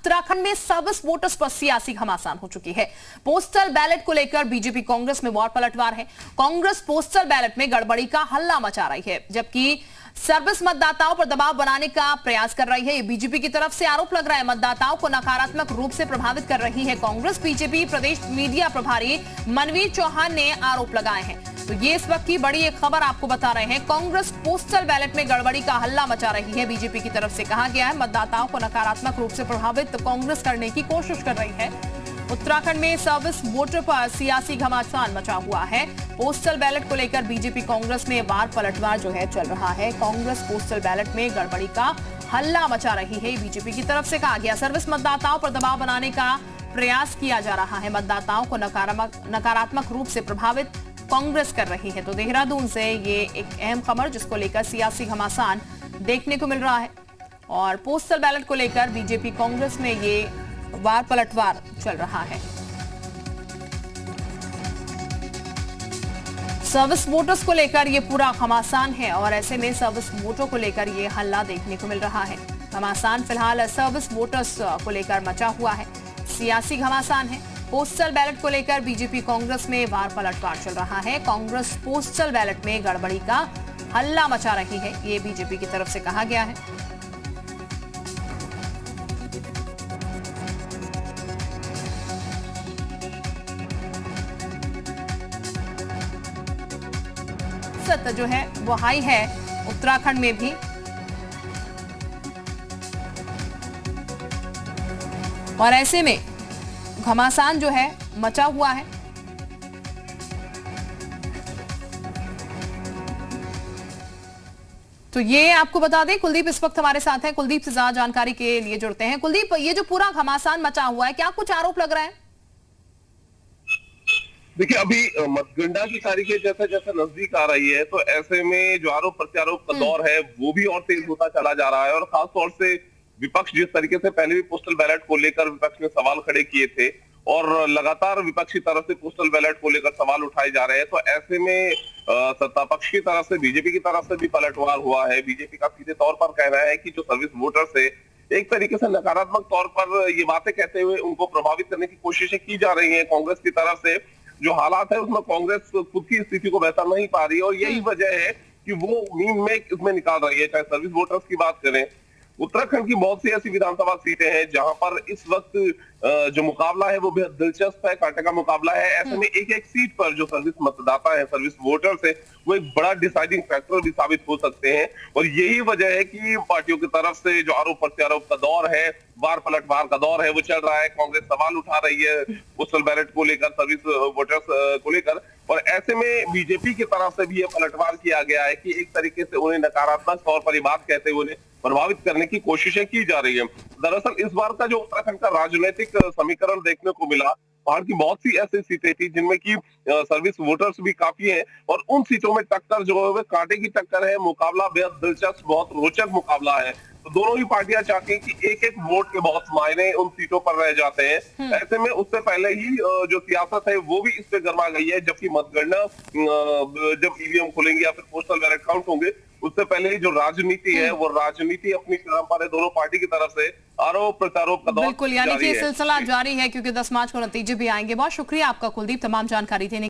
उत्तराखंड में service voters पर सियासी घमासान हो चुकी है। पोस्टल बैलेट को लेकर बीजेपी कांग्रेस में वार पलटवार है। कांग्रेस पोस्टल बैलेट में गड़बड़ी का हल्ला मचा रही है, जबकि सर्विस मतदाताओं पर दबाव बनाने का प्रयास कर रही है। ये बीजेपी की तरफ से आरोप लग रहा है, मतदाताओं को नकारात्मक रूप से प्रभावित कर रही है कांग्रेस। बीजेपी प्रदेश मीडिया प्रभारी मनवीर चौहान ने आरोप लगाए हैं। तो ये इस वक्त की बड़ी एक खबर आपको बता रहे हैं। कांग्रेस पोस्टल बैलेट में गड़बड़ी का हल्ला मचा रही है। बीजेपी की तरफ से कहा गया है, मतदाताओं को नकारात्मक रूप से प्रभावित कांग्रेस करने की कोशिश कर रही है। उत्तराखंड में सर्विस वोटर पर सियासी घमासान मचा हुआ है। पोस्टल बैलेट को लेकर बीजेपी कांग्रेस में वार पलटवार जो है चल रहा है। कांग्रेस पोस्टल बैलेट में गड़बड़ी का हल्ला मचा रही है, बीजेपी की तरफ से कहा गया। सर्विस मतदाताओं पर दबाव बनाने का प्रयास किया जा रहा है। मतदाताओं को नकारात्मक रूप से प्रभावित कांग्रेस कर रही है। तो देहरादून से ये एक अहम खबर जिसको लेकर सियासी घमासान देखने को मिल रहा है और पोस्टल बैलेट को लेकर बीजेपी कांग्रेस में ये वार पलटवार चल रहा है। सर्विस वोटर्स को लेकर ये पूरा घमासान है और ऐसे में सर्विस वोटरों को लेकर ये हल्ला देखने को मिल रहा है। घमासान फिलहाल सर्विस वोटर्स को लेकर मचा हुआ है, सियासी घमासान है। पोस्टल बैलेट को लेकर बीजेपी कांग्रेस में वार पलटवार चल रहा है। कांग्रेस पोस्टल बैलेट में गड़बड़ी का हल्ला मचा रही है, ये बीजेपी की तरफ से कहा गया है। जो है वो हाई है उत्तराखंड में भी, और ऐसे में घमासान जो है मचा हुआ है। तो ये आपको बता दें, कुलदीप इस वक्त हमारे साथ हैं। कुलदीप से ज्यादा जानकारी के लिए जुड़ते हैं। कुलदीप, ये जो पूरा घमासान मचा हुआ है, क्या कुछ आरोप लग रहा है? देखिए, अभी मतगणना की तारीखें जैसे जैसे नजदीक आ रही है, तो ऐसे में जो आरोप प्रत्यारोप का दौर है वो भी और तेज होता चला जा रहा है। और खासतौर से विपक्ष जिस तरीके से पहले भी पोस्टल बैलेट को लेकर विपक्ष ने सवाल खड़े किए थे और लगातार विपक्ष की तरफ से पोस्टल बैलेट को लेकर सवाल उठाए जा रहे हैं, तो ऐसे में सत्ता पक्ष की तरफ से, बीजेपी की तरफ से भी पलटवार हुआ है। बीजेपी का सीधे तौर पर कहना है कि जो सर्विस वोटर्स है, एक तरीके से नकारात्मक तौर पर ये बातें कहते हुए उनको प्रभावित करने की कोशिशें की जा रही है कांग्रेस की तरफ से। जो हालात है उसमें कांग्रेस खुद की स्थिति को बेहतर नहीं पा रही है और यही वजह है कि वो मीम में इसमें निकाल रही है। चाहे सर्विस वोटर्स की बात करें, उत्तराखंड की बहुत सी ऐसी विधानसभा सीटें हैं जहां पर इस वक्त जो मुकाबला है वो बेहद दिलचस्प है, कांटे का मुकाबला है। ऐसे में एक एक सीट पर जो सर्विस मतदाता है, सर्विस वोटर्स है, वो एक बड़ा डिसाइडिंग फैक्टर भी साबित हो सकते हैं। और यही वजह है कि पार्टियों की तरफ से जो आरोप प्रत्यारोप का दौर है, वार पलटवार का दौर है, वो चल रहा है। कांग्रेस सवाल उठा रही है पोस्टल बैलेट को लेकर, सर्विस वोटर्स को लेकर, और ऐसे में बीजेपी की तरफ से भी ये पलटवार किया गया है कि एक तरीके से उन्हें नकारात्मक तौर पर ये बात कहते हुए उन्हें प्रभावित करने की कोशिशें की जा रही है। दरअसल इस बार का जो उत्तराखंड का राजनीतिक समीकरण देखने को मिला, पहाड़ की बहुत सी ऐसी सीटें थी जिनमें की सर्विस वोटर्स भी काफी हैं और उन सीटों में टक्कर जो है कांटे की टक्कर है। मुकाबला बेहद दिलचस्प, बहुत रोचक मुकाबला है। तो दोनों ही पार्टियां चाहती हैं कि एक एक वोट के बहुत मायने उन सीटों पर रह जाते हैं। ऐसे में उससे पहले ही जो सियासत है वो भी इस पे गर्मा गई है, जबकि मतगणना जब ईवीएम खुलेंगे या फिर पोस्टल बैलेट काउंट होंगे, उससे पहले ही जो राजनीति है वो राजनीति अपनी चरम पर है। दोनों पार्टी की तरफ से आरोप प्रत्यारोप का दौर बिल्कुल, यानी कि सिलसिला जारी है क्योंकि 10 मार्च को नतीजे भी आएंगे। बहुत शुक्रिया आपका कुलदीप, तमाम जानकारी देने